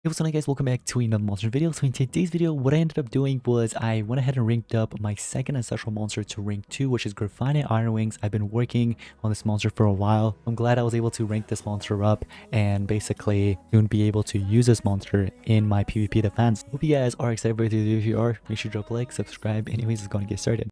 Hey, what's up guys, welcome back to another monster video. So in today's video, what I ended up doing was I went ahead and ranked up my second ancestral monster to rank 2, which is Graphite Iron Wings. I've been working on this monster for a while. I'm glad I was able to rank this monster up and basically soon be able to use this monster in my PvP defense. Hope you guys are excited for the video. If you are, make sure to drop a like, subscribe. Anyways, it's going to get started.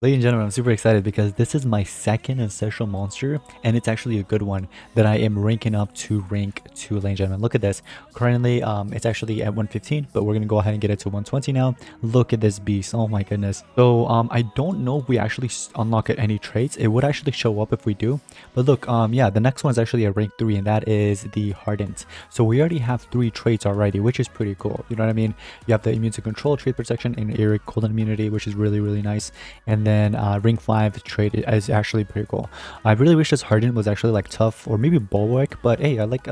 Ladies and gentlemen, I'm super excited because this is my second ancestral monster and it's actually a good one that I am ranking up to rank 2, ladies and gentlemen. Look at this. Currently, it's actually at 115, but we're going to go ahead and get it to 120 now. Look at this beast. Oh my goodness. So, I don't know if we actually unlock any traits. It would actually show up if we do. But look, yeah, the next one is actually at rank 3 and that is the Hardened. So we already have 3 traits already, which is pretty cool. You know what I mean? You have the immune to control, trait protection, and air cold immunity, which is really nice. And then ring 5 trait is actually pretty cool. I really wish this Hardened was actually like tough or maybe bulwark, but hey, I like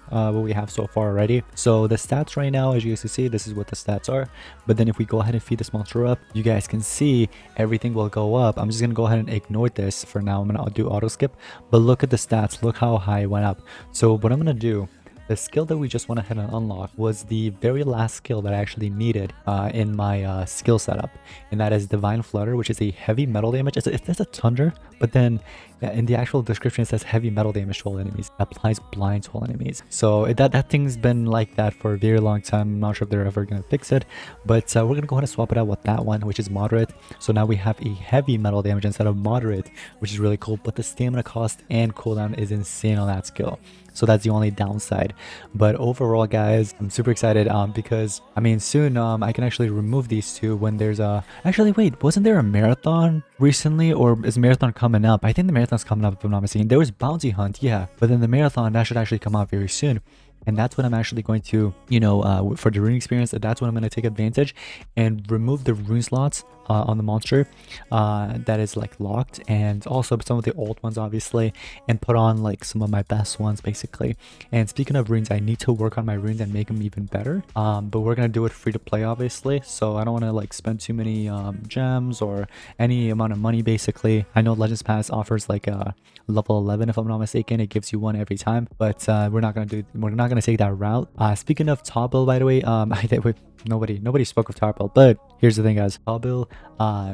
what we have so far already. So the stats right now, as you guys can see, this is what the stats are. But then if we go ahead and feed this monster up, you guys can see everything will go up. I'm just gonna go ahead and ignore this for now. I'm gonna do auto skip, but look at the stats. Look how high it went up. So what I'm gonna do, the skill that we just went ahead and unlocked was the very last skill that I actually needed in my skill setup, and that is Divine Flutter, which is a heavy metal damage. It's a thunder, but then in the actual description it says heavy metal damage to all enemies. It applies blind to all enemies. So that thing's been like that for a very long time. I'm not sure if they're ever gonna fix it, but we're gonna go ahead and swap it out with that one, which is moderate. So now we have a heavy metal damage instead of moderate, which is really cool. But the stamina cost and cooldown is insane on that skill. So that's the only downside. But overall, guys, I'm super excited because I mean soon I can actually remove these two when there's a actually wait, wasn't there a marathon recently, or is marathon coming up? I think the marathon's coming up if I'm not mistaken. There was bounty hunt, yeah, but then the marathon that should actually come out very soon. And that's what I'm actually going to, you know, for the rune experience, that's what I'm going to take advantage and remove the rune slots on the monster that is like locked, and also some of the old ones obviously, and put on like some of my best ones basically. And speaking of runes, I need to work on my runes and make them even better, but we're going to do it free to play obviously, so I don't want to like spend too many gems or any amount of money basically. I know Legends Pass offers like a level 11 if I'm not mistaken. It gives you one every time, but we're not going to take that route. Speaking of top build, by the way, I think nobody spoke of top build, but here's the thing, guys. Top build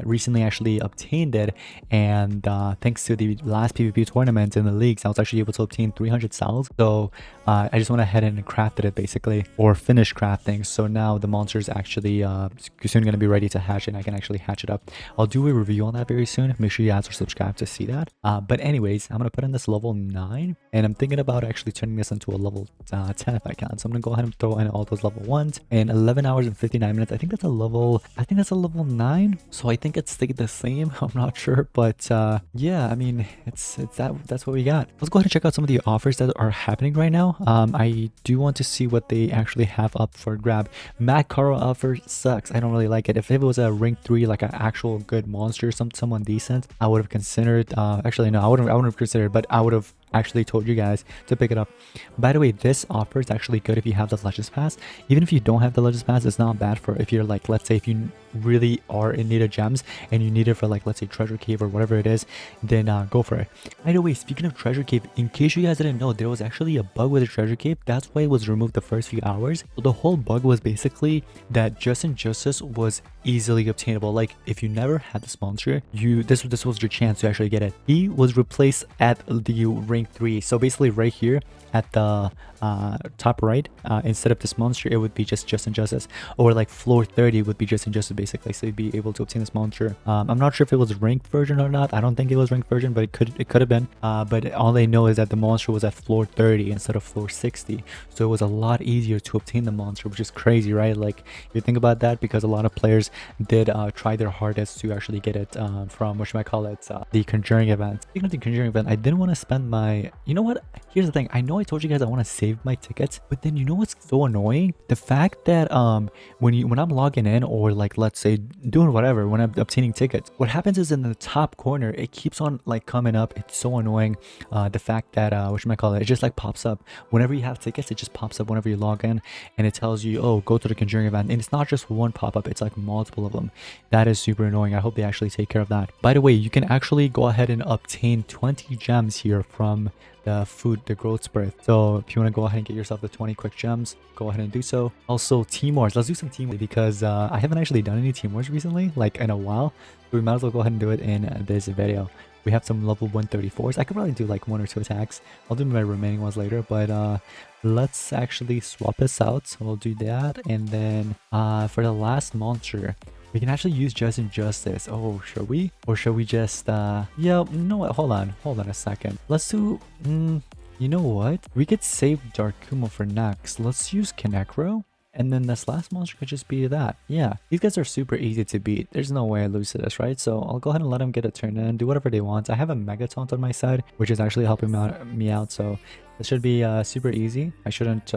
recently actually obtained it, and thanks to the last PvP tournament in the leagues, I was actually able to obtain 300 cells. So I just went ahead and crafted it basically, or finished crafting. So now the monster is actually soon going to be ready to hatch, and I can actually hatch it up. I'll do a review on that very soon. Make sure you guys are subscribed to see that. But anyways, I'm gonna put in this level 9, and I'm thinking about actually turning this into a level 10 if I can. So I'm gonna go ahead and throw in all those level 1s, and 11 hours and 59 minutes. I think that's a level 9. So I think it stayed the same. I'm not sure, but yeah, I mean that's what we got. Let's go ahead and check out some of the offers that are happening right now. I do want to see what they actually have up for grab. Matt Caro offer sucks. I don't really like it. If it was a rank 3, like an actual good monster, someone decent, I would have considered. Actually no, I wouldn't have considered, but I would have actually told you guys to pick it up. By the way, this offer is actually good if you have the Legends Pass. Even if you don't have the Legends Pass, it's not bad for if you're like, let's say if you really are in need of gems and you need it for like, let's say Treasure Cave or whatever it is, then go for it. By the way, speaking of Treasure Cave, in case you guys didn't know, there was actually a bug with the Treasure Cave. That's why it was removed the first few hours. So the whole bug was basically that Just and Justice was easily obtainable. Like if you never had this monster, this was your chance to actually get it. He was replaced at the rank 3. So basically right here at the top right, instead of this monster, it would be just and Justice, or like floor 30 would be Just and Justice basically. So you'd be able to obtain this monster. I'm not sure if it was ranked version or not. I don't think it was ranked version, but it could have been. But all they know is that the monster was at floor 30 instead of floor 60. So it was a lot easier to obtain the monster, which is crazy, right? Like if you think about that, because a lot of players did try their hardest to actually get it from the Conjuring event. Speaking of the Conjuring event, I didn't want to spend my, you know what, here's the thing. I know I told you guys I want to save my tickets, but then you know what's so annoying? The fact that when I'm logging in, or like let's let's say, doing whatever when I'm obtaining tickets. What happens is in the top corner, it keeps on like coming up. It's so annoying. The fact that it just like pops up whenever you have tickets. It just pops up whenever you log in, and it tells you, oh, go to the Conjuring event. And it's not just one pop-up, it's like multiple of them. That is super annoying. I hope they actually take care of that. By the way, you can actually go ahead and obtain 20 gems here from the growth sprite. So if you want to go ahead and get yourself the 20 quick gems, go ahead and do so. Also, team wars. Let's do some team wars because I haven't actually done any team wars recently, like in a while. So we might as well go ahead and do it in this video. We have some level 134s. I could probably do like 1 or 2 attacks. I'll do my remaining ones later, but let's actually swap this out. So we'll do that, and then for the last monster, we can actually use Just Injustice. Oh, should we? Or should we just, yeah, you know what? Hold on a second. Let's do, you know what? We could save Darkuma for next. Let's use Kinecro. And then this last monster could just be that. Yeah, these guys are super easy to beat. There's no way I lose to this, right? So I'll go ahead and let them get a turn in, do whatever they want. I have a Mega Taunt on my side, which is actually helping me out. So this should be super easy. I shouldn't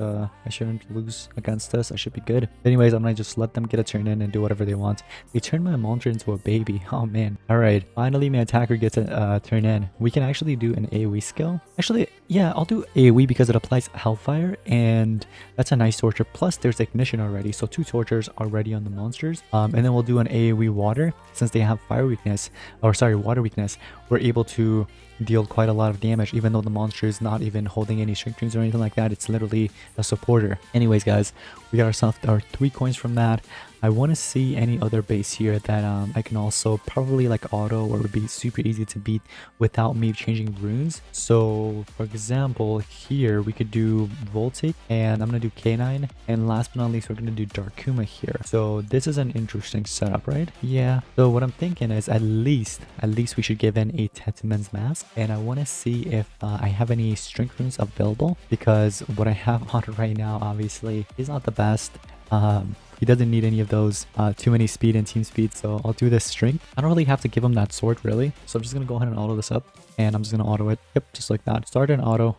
lose against this. I should be good. Anyways, I'm gonna just let them get a turn in and do whatever they want. They turned my monster into a baby. Oh man. All right, finally my attacker gets a turn in. We can actually do an AoE skill. Actually, yeah, I'll do AoE because it applies Hellfire, and that's a nice torture. Plus there's ignition already, so 2 tortures already on the monsters. And then we'll do an AoE water. Since they have fire weakness, or sorry, water weakness, we're able to deal quite a lot of damage, even though the monster is not even holding any shrink dreams or anything like that. It's literally a supporter. Anyways, guys, we got ourselves our 3 coins from that. I want to see any other base here that I can also probably like auto, or would be super easy to beat without me changing runes. So for example, here we could do Voltic, and I'm gonna do K9, and last but not least, we're gonna do Darkuma here. So this is an interesting setup, right? Yeah. So what I'm thinking is at least we should give in a Tetumen's Mask, and I want to see if I have any strength runes available, because what I have on right now obviously is not the best. He doesn't need any of those, too many speed and team speed, so I'll do this strength. I don't really have to give him that sword, really. So I'm just gonna go ahead and auto this up, and I'm just gonna auto it. Yep, just like that. Start an auto.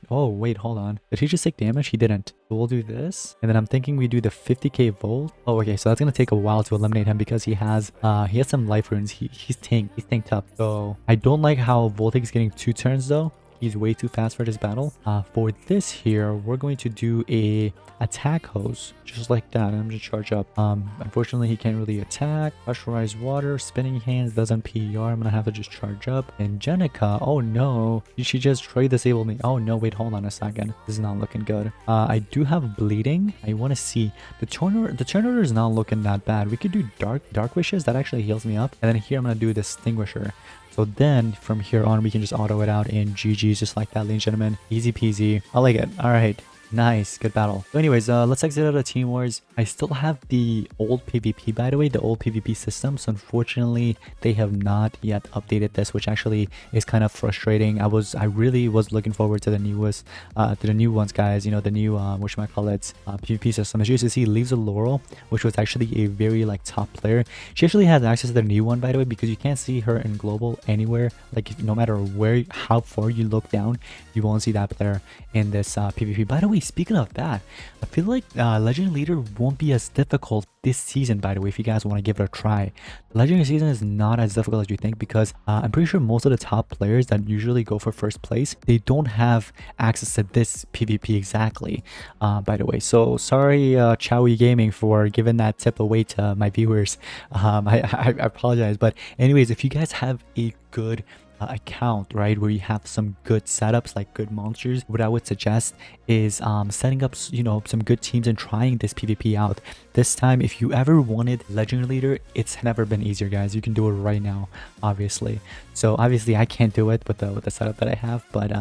Oh, wait, hold on. Did he just take damage? He didn't. So we'll do this, and then I'm thinking we do the 50k volt. Oh, okay, so that's gonna take a while to eliminate him because he has some life runes. He's tanked up. So I don't like how Voltic is getting 2 turns though. He's way too fast for this battle. For this here, we're going to do a attack hose, just like that. I'm gonna charge up. Unfortunately, he can't really attack. Pressurized water, spinning hands doesn't PR. I'm gonna have to just charge up. And Jenica, oh no, she just trade disabled me. Oh no, wait, hold on a second. This is not looking good. I do have bleeding. I want to see the turn order is not looking that bad. We could do dark wishes. That actually heals me up. And then here I'm gonna do the extinguisher. So then from here on, we can just auto it out in GG's just like that, ladies and gentlemen. Easy peasy. I like it. All right. Nice, good battle. So anyways, let's exit out of Team Wars. I still have the old PvP, by the way, the old PvP system. So unfortunately, they have not yet updated this, which actually is kind of frustrating. I really was looking forward to the new ones, guys. You know, the new PvP system. As you can see, Leaves of Laurel, which was actually a very like top player. She actually has access to the new one, by the way, because you can't see her in global anywhere. Like no matter how far you look down, you won't see that player in this PvP. By the way, speaking of that, I feel like Legendary Leader won't be as difficult this season, by the way, if you guys want to give it a try. The Legendary season is not as difficult as you think, because I'm pretty sure most of the top players that usually go for first place, they don't have access to this PvP exactly, by the way. So sorry, Chowie Gaming, for giving that tip away to my viewers. I apologize, but anyways, if you guys have a good account, right, where you have some good setups, like good monsters, what I would suggest is setting up, you know, some good teams and trying this PvP out. This time, if you ever wanted Legendary Leader, it's never been easier, guys. You can do it right now, obviously. So obviously I can't do it with the setup that I have, but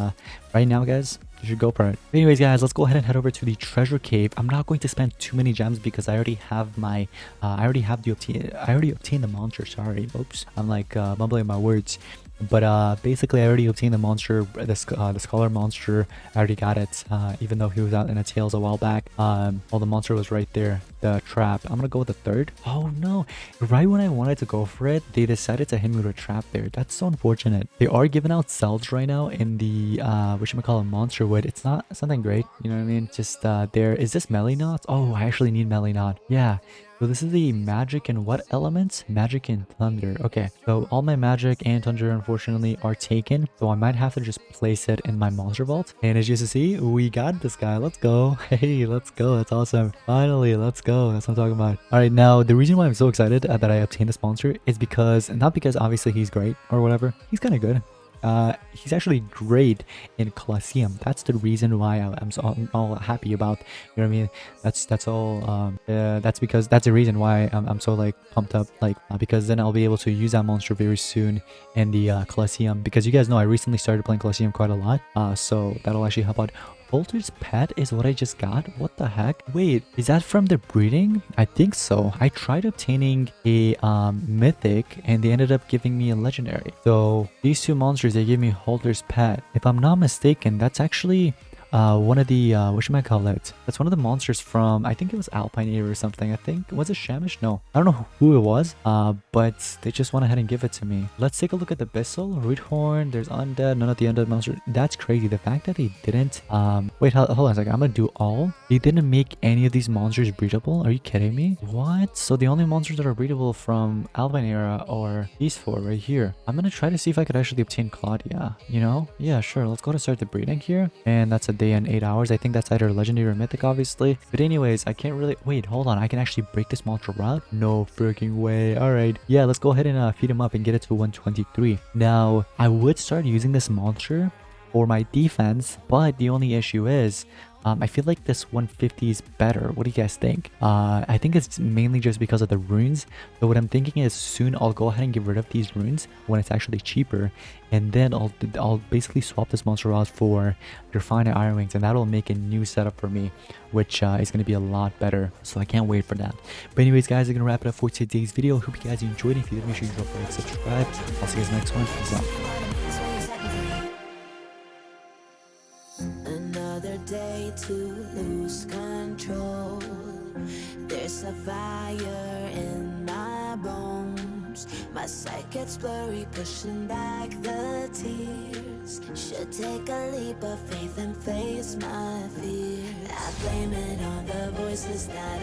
right now, guys, you should go for it. Anyways, guys, let's go ahead and head over to the treasure cave. I'm not going to spend too many gems because I already have my I already obtained the monster. Sorry, oops, I'm like mumbling my words. But basically I already obtained the monster, the scholar monster. I already got it, even though he was out in a Tails a while back. Well, the monster was right there. the trap. I'm gonna go with the third. Oh no, right when I wanted to go for it, they decided to hit me with a trap there. That's so unfortunate. They are giving out cells right now in the whatchamacallit monster wood. It's not something great, you know what I mean? Just there is this melee knots. Oh, I actually need melee knot. Yeah. So this is the magic and what elements? Magic and thunder. Okay, so all my magic and thunder unfortunately are taken. So I might have to just place it in my monster vault. And as you see, we got this guy. Let's go. Hey, let's go. That's awesome. Finally, let's go. That's what I'm talking about. All right, now the reason why I'm so excited that I obtained this monster is because, not because obviously he's great or whatever. He's kind of good. He's actually great in Colosseum. That's the reason why I'm all happy about, you know what I mean? That's all. That's because that's the reason why I'm so like pumped up, like because then I'll be able to use that monster very soon in the Colosseum, because you guys know I recently started playing Colosseum quite a lot. So that'll actually help out. Volter's pet is what I just got? What the heck? Wait, is that from the breeding? I think so. I tried obtaining a mythic and they ended up giving me a legendary. So these two monsters, they gave me Holder's pet. If I'm not mistaken, that's actually one of the whatchamacallit, that's one of the monsters from, I think it was Alpine Era or something. I think, was it Shamish? No, I don't know who it was, but they just went ahead and give it to me. Let's take a look at the Bissell, Rootthorn. There's undead, none of the undead monsters. That's crazy. The fact that they didn't wait, hold on a second, I'm gonna do all. They didn't make any of these monsters breedable. Are you kidding me? What? So the only monsters that are breedable from Alpine Era are these four right here. I'm gonna try to see if I could actually obtain Claudia, you know? Yeah, sure, let's go to start the breeding here. And that's a day and 8 hours. I think that's either legendary or mythic, obviously. But anyways, I can't really wait. Hold on, I can actually break this monster out. No freaking way. All right, yeah, let's go ahead and feed him up and get it to 123. Now I would start using this monster for my defense, but the only issue is I feel like this 150 is better. What do you guys think? I think it's mainly just because of the runes. So what I'm thinking is soon I'll go ahead and get rid of these runes when it's actually cheaper, and then I'll basically swap this monster out for refined iron wings, and that'll make a new setup for me, which is going to be a lot better. So I can't wait for that. But anyways, guys, I'm gonna wrap it up for today's video. Hope you guys enjoyed it. If you did, make sure you drop a like, subscribe. I'll see you guys next one. Peace out. Another day to lose control. There's a fire in my bones. My sight gets blurry, pushing back the tears. Should take a leap of faith and face my fear. I blame it on the voices that